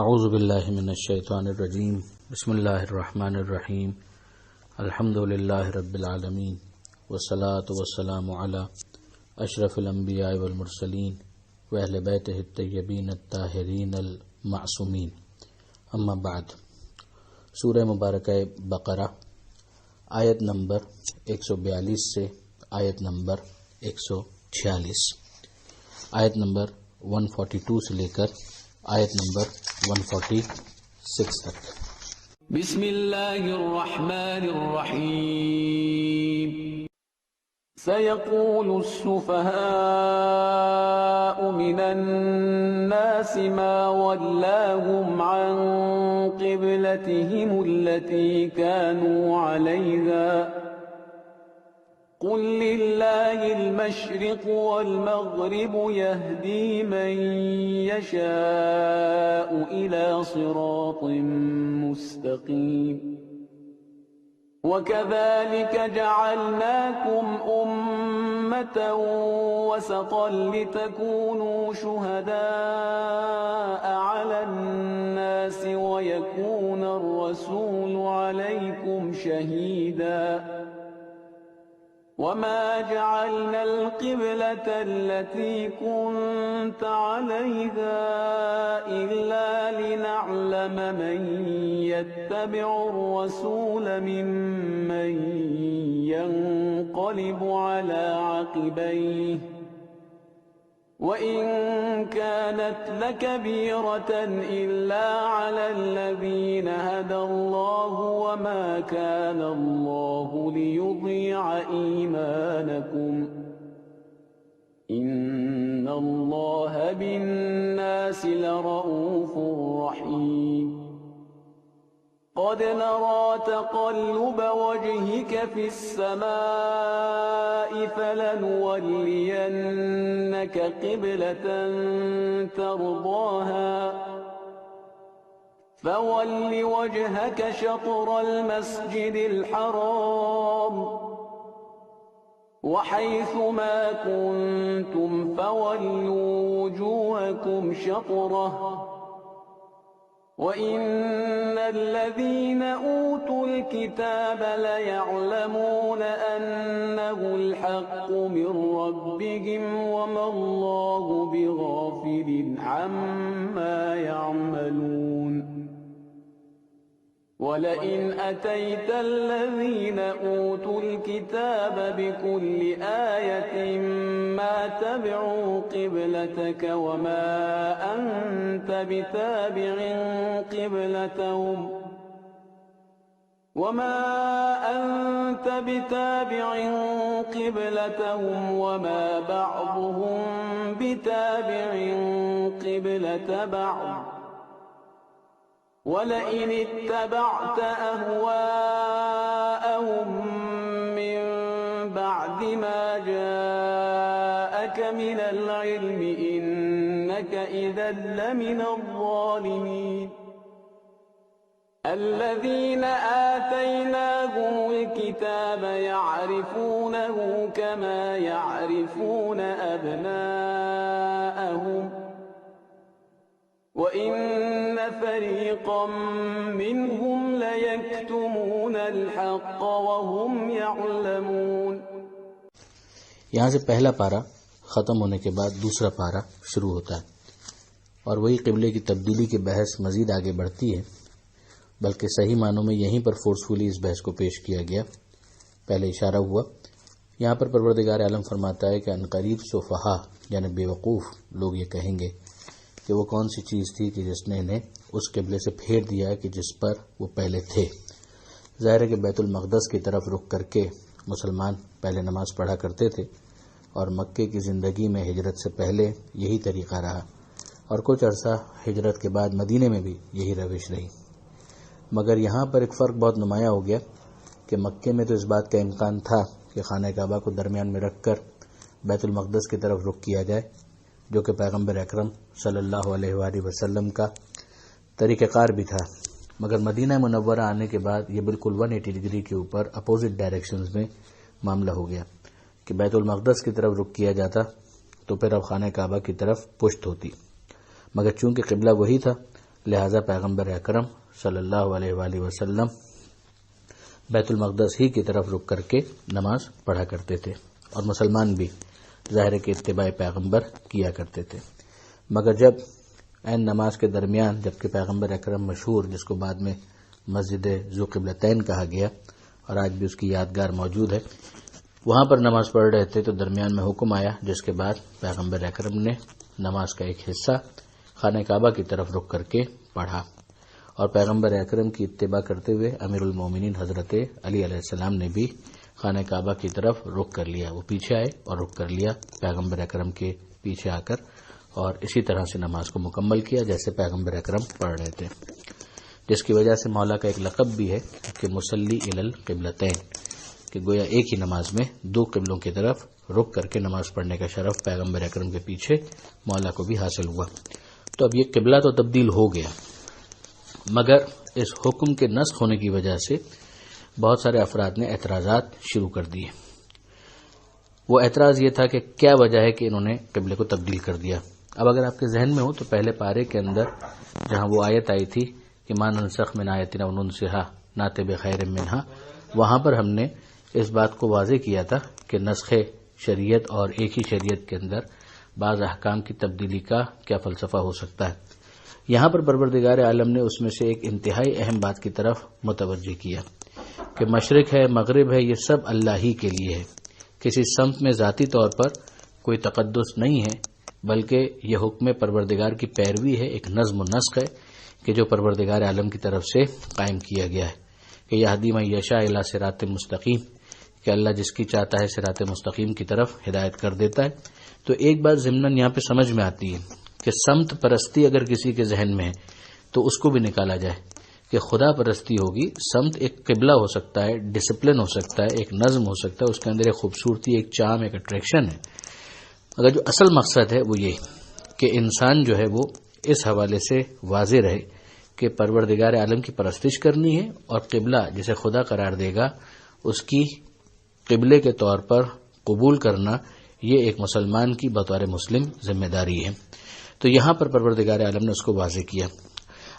اعوذ باللہ من الشیطان الرجیم بسم اللہ الرحمن الرحیم الحمد للہ رب العالمین والصلاة والسلام علی اشرف الانبیاء والمرسلین واہل بیتہ الطیبین الطاہرین المعصومین اما بعد۔ سورہ مبارکہ بقرہ آیت نمبر 142 سے آیت نمبر 146، آیت نمبر 142 سے لے کر آیت نمبر 146 تک۔ بسم اللہ الرحمن الرحیم۔ سيقول السفهاء من الناس ما ولاهم عن قبلتهم التي كانوا عليها قل لله المشرق والمغرب يهدي من يشاء إلى صراط مستقيم وكذلك جعلناكم أمة وسطا لتكونوا شهداء على الناس ويكون الرسول عليكم شهيدا وما جعلنا القبلة التي كنت عليها إلا لنعلم من يتبع الرسول ممن ينقلب على عقبيه وإن كانت لكبيرة إلا على الذين هدى الله وما كان الله ليضيع إيمانكم إن الله بالناس لرؤوف رحيم قد نرى تقلب وجهك في السماء فلنولينك قبلة ترضاها فول وجهك شطر المسجد الحرام وحيث ما كنتم فولوا وجوهكم شطره وَإِنَّ الَّذِينَ أُوتُوا الْكِتَابَ لَيَعْلَمُونَ أَنَّهُ الْحَقُّ مِنْ رَبِّهِمْ وَمَا اللَّهُ بِغَافِلٍ عَمَّا يَعْمَلُونَ وَلَئِنْ أَتَيْتَ الَّذِينَ أُوتُوا الْكِتَابَ بِكُلِّ آيَةٍ مَا تَبِعُوا قِبْلَتَكَ وَمَا أَنْتَ بِتَابِعٍ قِبْلَتَهُمْ وَمَا بَعْضُهُمْ بِتَابِعٍ قِبْلَةَ بَعْضٍ وَلَئِنِ اتَّبَعْتَ أَهْوَاءَهُمْ مِنْ بَعْدِ مَا جَاءَكَ مِنَ الْعِلْمِ إِنَّكَ إِذًا لَمِنَ الظَّالِمِينَ الَّذِينَ آتَيْنَاهُمُ الْكِتَابَ يَعْرِفُونَهُ كَمَا يَعْرِفُونَ أَبْنَاءَهُمْ وَإِنَّ فَرِيقًا مِّنْهُمْ لَيَكْتُمُونَ الْحَقَّ وَهُمْ يَعْلَمُونَ۔ یہاں سے پہلا پارہ ختم ہونے کے بعد دوسرا پارہ شروع ہوتا ہے، اور وہی قبلے کی تبدیلی کی بحث مزید آگے بڑھتی ہے، بلکہ صحیح معنوں میں یہیں پر فورسفلی اس بحث کو پیش کیا گیا۔ پہلے اشارہ ہوا، یہاں پر پروردگار عالم فرماتا ہے کہ عنقریب سفہا یعنی بے وقوف لوگ یہ کہیں گے کہ وہ کون سی چیز تھی کہ جس نے انہیں اس قبلے سے پھیر دیا کہ جس پر وہ پہلے تھے۔ ظاہر ہے کہ بیت المقدس کی طرف رخ کر کے مسلمان پہلے نماز پڑھا کرتے تھے، اور مکے کی زندگی میں ہجرت سے پہلے یہی طریقہ رہا، اور کچھ عرصہ ہجرت کے بعد مدینے میں بھی یہی روش رہی۔ مگر یہاں پر ایک فرق بہت نمایاں ہو گیا کہ مکے میں تو اس بات کا امکان تھا کہ خانہ کعبہ کو درمیان میں رکھ کر بیت المقدس کی طرف رخ کیا جائے، جو کہ پیغمبر اکرم صلی اللہ علیہ وآلہ وسلم کا طریقہ کار بھی تھا، مگر مدینہ منورہ آنے کے بعد یہ بالکل 180 ڈگری کے اوپر اپوزٹ ڈائریکشنز میں معاملہ ہو گیا کہ بیت المقدس کی طرف رخ کیا جاتا تو پھر اب خانہ کعبہ کی طرف پشت ہوتی، مگر چونکہ قبلہ وہی تھا لہذا پیغمبر اکرم صلی اللہ علیہ وآلہ وسلم بیت المقدس ہی کی طرف رک کر کے نماز پڑھا کرتے تھے، اور مسلمان بھی ظاہر کے اتباع پیغمبر کیا کرتے تھے۔ مگر جب عین نماز کے درمیان، جبکہ پیغمبر اکرم مشہور، جس کو بعد میں مسجد ذو قبلتین کہا گیا اور آج بھی اس کی یادگار موجود ہے، وہاں پر نماز پڑھ رہے تھے تو درمیان میں حکم آیا، جس کے بعد پیغمبر اکرم نے نماز کا ایک حصہ خانہ کعبہ کی طرف رک کر کے پڑھا، اور پیغمبر اکرم کی اتباع کرتے ہوئے امیر المومنین حضرت علی علیہ السلام نے بھی خانہ کعبہ کی طرف رک کر لیا۔ وہ پیچھے آئے اور رک کر لیا پیغمبر اکرم کے پیچھے آ کر، اور اسی طرح سے نماز کو مکمل کیا جیسے پیغمبر اکرم پڑھ رہے تھے، جس کی وجہ سے مولا کا ایک لقب بھی ہے کہ مصلی الی القبلتین، کہ گویا ایک ہی نماز میں دو قبلوں کی طرف رک کر کے نماز پڑھنے کا شرف پیغمبر اکرم کے پیچھے مولا کو بھی حاصل ہوا۔ تو اب یہ قبلہ تو تبدیل ہو گیا، مگر اس حکم کے نسخ ہونے کی وجہ سے بہت سارے افراد نے اعتراضات شروع کر دیے۔ وہ اعتراض یہ تھا کہ کیا وجہ ہے کہ انہوں نے قبلے کو تبدیل کر دیا۔ اب اگر آپ کے ذہن میں ہو تو پہلے پارے کے اندر جہاں وہ آیت آئی تھی کہ ما ننسخ من آیت او ننسها نأتی بخیر منہا، وہاں پر ہم نے اس بات کو واضح کیا تھا کہ نسخ شریعت اور ایک ہی شریعت کے اندر بعض احکام کی تبدیلی کا کیا فلسفہ ہو سکتا ہے۔ یہاں پر پروردگار عالم نے اس میں سے ایک انتہائی اہم بات کی طرف متوجہ کیا کہ مشرق ہے، مغرب ہے، یہ سب اللہ ہی کے لیے ہے۔ کسی سمت میں ذاتی طور پر کوئی تقدس نہیں ہے، بلکہ یہ حکم پروردگار کی پیروی ہے، ایک نظم و نسق ہے کہ جو پروردگار عالم کی طرف سے قائم کیا گیا ہے کہ یہدی من یشاء الی صراط مستقیم، کہ اللہ جس کی چاہتا ہے صراط مستقیم کی طرف ہدایت کر دیتا ہے۔ تو ایک بات ضمناً یہاں پہ سمجھ میں آتی ہے کہ سمت پرستی اگر کسی کے ذہن میں ہے تو اس کو بھی نکالا جائے کہ خدا پرستی ہوگی۔ سمت ایک قبلہ ہو سکتا ہے، ڈسپلن ہو سکتا ہے، ایک نظم ہو سکتا ہے، اس کے اندر ایک خوبصورتی، ایک چام، ایک اٹریکشن ہے، مگر جو اصل مقصد ہے وہ یہ کہ انسان جو ہے وہ اس حوالے سے واضح رہے کہ پروردگار عالم کی پرستش کرنی ہے، اور قبلہ جسے خدا قرار دے گا اس کی قبلے کے طور پر قبول کرنا یہ ایک مسلمان کی بطور مسلم ذمہ داری ہے۔ تو یہاں پر پروردگار عالم نے اس کو واضح کیا۔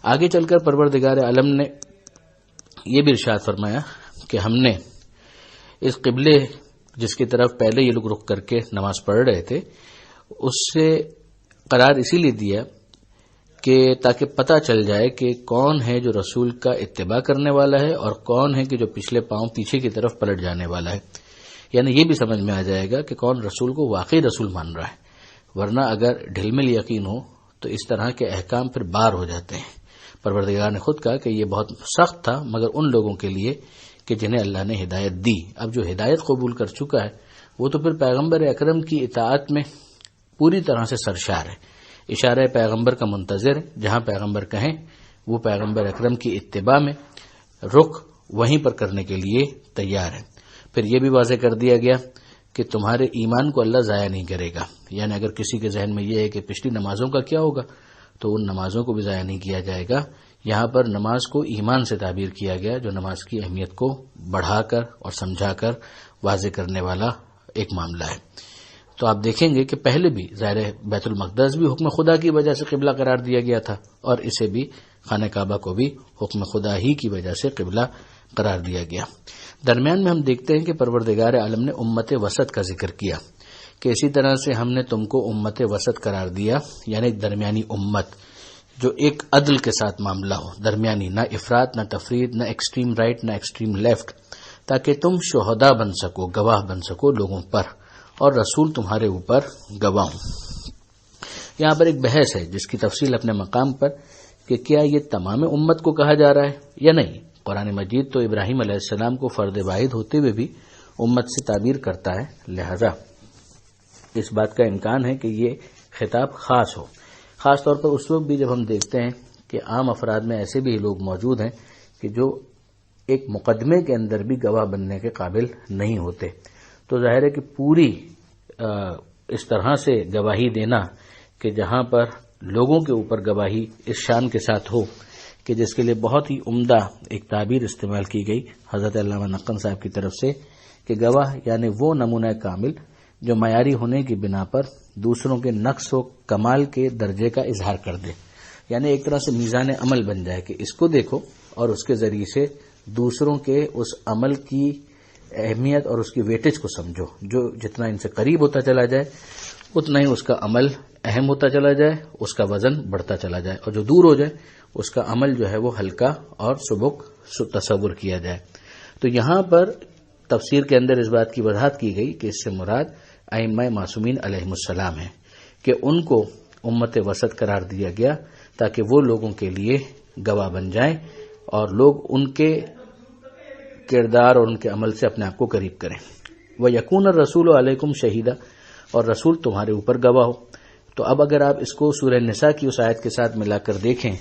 آگے چل کر پروردگار عالم نے یہ بھی ارشاد فرمایا کہ ہم نے اس قبلے جس کی طرف پہلے یہ لوگ رک کر کے نماز پڑھ رہے تھے اس سے قرار اسی لیے دیا کہ تاکہ پتہ چل جائے کہ کون ہے جو رسول کا اتباع کرنے والا ہے اور کون ہے کہ جو پچھلے پاؤں پیچھے کی طرف پلٹ جانے والا ہے، یعنی یہ بھی سمجھ میں آ جائے گا کہ کون رسول کو واقعی رسول مان رہا ہے، ورنہ اگر ڈھل مل یقین ہو تو اس طرح کے احکام پھر بار ہو جاتے ہیں۔ پروردگار نے خود کہا کہ یہ بہت سخت تھا مگر ان لوگوں کے لیے کہ جنہیں اللہ نے ہدایت دی۔ اب جو ہدایت قبول کر چکا ہے وہ تو پھر پیغمبر اکرم کی اطاعت میں پوری طرح سے سرشار ہے، اشارہ پیغمبر کا منتظر ہے، جہاں پیغمبر کہیں وہ پیغمبر اکرم کی اتباع میں رخ وہیں پر کرنے کے لیے تیار ہے۔ پھر یہ بھی واضح کر دیا گیا کہ تمہارے ایمان کو اللہ ضائع نہیں کرے گا، یعنی اگر کسی کے ذہن میں یہ ہے کہ پچھلی نمازوں کا کیا ہوگا تو ان نمازوں کو بھی ضائع نہیں کیا جائے گا۔ یہاں پر نماز کو ایمان سے تعبیر کیا گیا، جو نماز کی اہمیت کو بڑھا کر اور سمجھا کر واضح کرنے والا ایک معاملہ ہے۔ تو آپ دیکھیں گے کہ پہلے بھی ظاہر بیت المقدس بھی حکم خدا کی وجہ سے قبلہ قرار دیا گیا تھا، اور اسے بھی خانہ کعبہ کو بھی حکم خدا ہی کی وجہ سے قبلہ قرار دیا گیا۔ درمیان میں ہم دیکھتے ہیں کہ پروردگار عالم نے امت وسط کا ذکر کیا کہ اسی طرح سے ہم نے تم کو امت وسط قرار دیا، یعنی درمیانی امت جو ایک عدل کے ساتھ معاملہ ہو، درمیانی، نہ افراط نہ تفرید، نہ ایکسٹریم رائٹ نہ ایکسٹریم لیفٹ، تاکہ تم شہداء بن سکو، گواہ بن سکو لوگوں پر، اور رسول تمہارے اوپر گواہ ہوں۔ یہاں پر ایک بحث ہے جس کی تفصیل اپنے مقام پر کہ کیا یہ تمام امت کو کہا جا رہا ہے یا نہیں۔ قرآن مجید تو ابراہیم علیہ السلام کو فرد واحد ہوتے ہوئے بھی امت سے تعبیر کرتا ہے، لہذا اس بات کا امکان ہے کہ یہ خطاب خاص ہو، خاص طور پر اس وقت بھی جب ہم دیکھتے ہیں کہ عام افراد میں ایسے بھی لوگ موجود ہیں کہ جو ایک مقدمے کے اندر بھی گواہ بننے کے قابل نہیں ہوتے۔ تو ظاہر ہے کہ پوری اس طرح سے گواہی دینا کہ جہاں پر لوگوں کے اوپر گواہی اس شان کے ساتھ ہو کہ جس کے لیے بہت ہی عمدہ ایک تعبیر استعمال کی گئی حضرت علامہ نقن صاحب کی طرف سے کہ گواہ یعنی وہ نمونہ کامل جو معیاری ہونے کی بنا پر دوسروں کے نقص و کمال کے درجے کا اظہار کر دے۔ یعنی ایک طرح سے میزان عمل بن جائے کہ اس کو دیکھو اور اس کے ذریعے سے دوسروں کے اس عمل کی اہمیت اور اس کی ویٹیج کو سمجھو. جو جتنا ان سے قریب ہوتا چلا جائے اتنا ہی اس کا عمل اہم ہوتا چلا جائے، اس کا وزن بڑھتا چلا جائے، اور جو دور ہو جائے اس کا عمل جو ہے وہ ہلکا اور سبک تصور کیا جائے. تو یہاں پر تفسیر کے اندر اس بات کی وضاحت کی گئی کہ اس سے مراد ائمہ معصومین علیہم السلام ہے کہ ان کو امت وسط قرار دیا گیا تاکہ وہ لوگوں کے لیے گواہ بن جائیں اور لوگ ان کے کردار اور ان کے عمل سے اپنے آپ کو قریب کریں. وَيَكُونَ الرَّسُولُ عَلَيْكُمْ شَهِيدًا، اور رسول تمہارے اوپر گواہ ہو. تو اب اگر آپ اس کو سورہ نساء کی اس آیت کے ساتھ ملا کر دیکھیں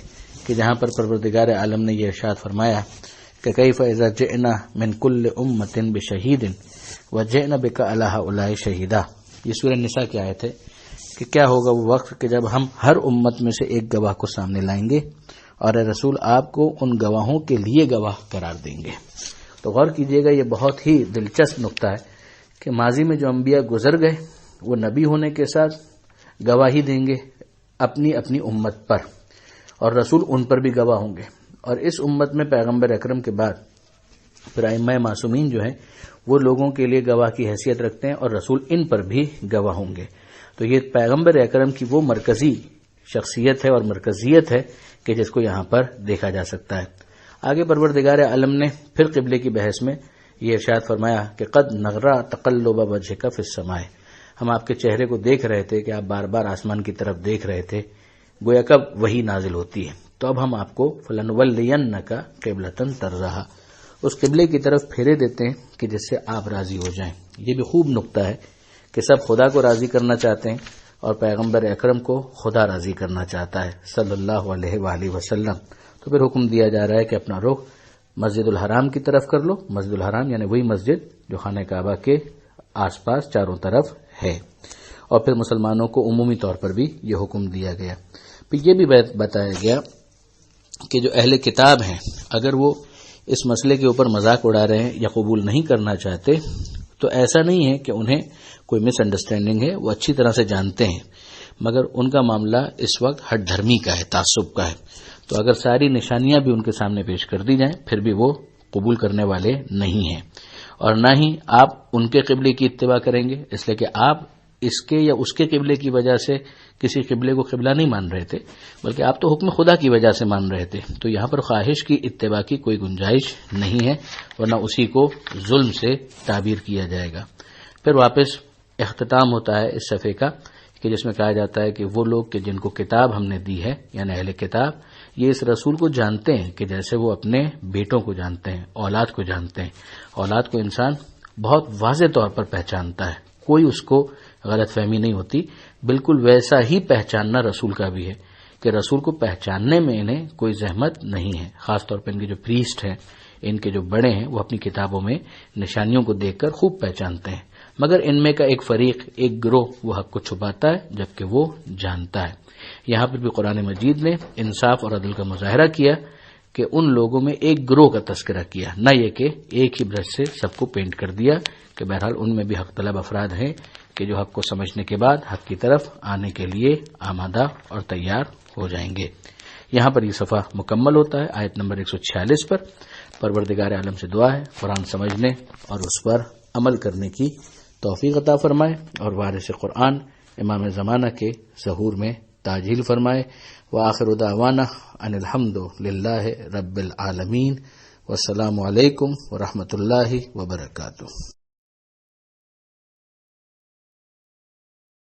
کہ جہاں پر پروردگار عالم نے یہ ارشاد فرمایا کہ کیف اذا جئنا من کل امۃ بشہید وجئنا بک علی ہؤلاء شہیدا، یہ سورہ نساء کی آیت ہے کہ کیا ہوگا وہ وقت کہ جب ہم ہر امت میں سے ایک گواہ کو سامنے لائیں گے اور اے رسول آپ کو ان گواہوں کے لیے گواہ قرار دیں گے. تو غور کیجئے گا، یہ بہت ہی دلچسپ نقطہ ہے کہ ماضی میں جو انبیاء گزر گئے وہ نبی ہونے کے ساتھ گواہی دیں گے اپنی اپنی امت پر، اور رسول ان پر بھی گواہ ہوں گے. اور اس امت میں پیغمبر اکرم کے بعد پھر ائمہ معصومین جو ہیں وہ لوگوں کے لیے گواہ کی حیثیت رکھتے ہیں اور رسول ان پر بھی گواہ ہوں گے. تو یہ پیغمبر اکرم کی وہ مرکزی شخصیت ہے اور مرکزیت ہے کہ جس کو یہاں پر دیکھا جا سکتا ہے. آگے پروردگار عالم نے پھر قبلے کی بحث میں یہ ارشاد فرمایا کہ قد نغرا تقلب وجهک فی السماء، ہم آپ کے چہرے کو دیکھ رہے تھے کہ آپ بار بار آسمان کی طرف دیکھ رہے تھے گویا کب وہی نازل ہوتی ہے. تو اب ہم آپ کو فلنولینک قبلۃ ترضاھا، اس قبلے کی طرف پھیرے دیتے ہیں کہ جس سے آپ راضی ہو جائیں. یہ بھی خوب نقطہ ہے کہ سب خدا کو راضی کرنا چاہتے ہیں اور پیغمبر اکرم کو خدا راضی کرنا چاہتا ہے صلی اللہ علیہ وآلہ وسلم. تو پھر حکم دیا جا رہا ہے کہ اپنا رخ مسجد الحرام کی طرف کر لو. مسجد الحرام یعنی وہی مسجد جو خانہ کعبہ کے آس پاس چاروں طرف ہے. اور پھر مسلمانوں کو عمومی طور پر بھی یہ حکم دیا گیا. پھر یہ بھی بتایا گیا کہ جو اہل کتاب ہیں اگر وہ اس مسئلے کے اوپر مذاق اڑا رہے ہیں یا قبول نہیں کرنا چاہتے تو ایسا نہیں ہے کہ انہیں کوئی مس انڈرسٹینڈنگ ہے، وہ اچھی طرح سے جانتے ہیں، مگر ان کا معاملہ اس وقت ہٹ دھرمی کا ہے، تعصب کا ہے. تو اگر ساری نشانیاں بھی ان کے سامنے پیش کر دی جائیں پھر بھی وہ قبول کرنے والے نہیں ہیں، اور نہ ہی آپ ان کے قبلے کی اتباع کریں گے، اس لیے کہ آپ اس کے یا اس کے قبلے کی وجہ سے کسی قبلے کو قبلہ نہیں مان رہے تھے، بلکہ آپ تو حکم خدا کی وجہ سے مان رہے تھے. تو یہاں پر خواہش کی اتباع کی کوئی گنجائش نہیں ہے، ورنہ اسی کو ظلم سے تعبیر کیا جائے گا. پھر واپس اختتام ہوتا ہے اس صفحے کا کہ جس میں کہا جاتا ہے کہ وہ لوگ کہ جن کو کتاب ہم نے دی ہے یعنی اہل کتاب، یہ اس رسول کو جانتے ہیں کہ جیسے وہ اپنے بیٹوں کو جانتے ہیں، اولاد کو جانتے ہیں. اولاد کو انسان بہت واضح طور پر پہچانتا ہے، کوئی اس کو غلط فہمی نہیں ہوتی. بالکل ویسا ہی پہچاننا رسول کا بھی ہے کہ رسول کو پہچاننے میں انہیں کوئی زحمت نہیں ہے. خاص طور پر ان کے جو پریسٹ ہیں، ان کے جو بڑے ہیں، وہ اپنی کتابوں میں نشانیوں کو دیکھ کر خوب پہچانتے ہیں، مگر ان میں کا ایک فریق، ایک گروہ وہ حق کو چھپاتا ہے جبکہ وہ جانتا ہے. یہاں پر بھی قرآن مجید نے انصاف اور عدل کا مظاہرہ کیا کہ ان لوگوں میں ایک گروہ کا تذکرہ کیا، نہ یہ کہ ایک ہی برش سے سب کو پینٹ کر دیا کہ بہرحال ان میں بھی حق طلب افراد ہیں کہ جو حق کو سمجھنے کے بعد حق کی طرف آنے کے لیے آمادہ اور تیار ہو جائیں گے. یہاں پر یہ صفحہ مکمل ہوتا ہے آیت نمبر 146 پر. پروردگار عالم سے دعا ہے قرآن سمجھنے اور اس پر عمل کرنے کی توفیق عطا فرمائے اور وارث قرآن امام زمانہ کے ظہور میں تاجیل فرمائے. وآخر دعوانا ان الحمد للہ رب العالمین. والسلام علیکم ورحمۃ اللہ وبرکاتہ.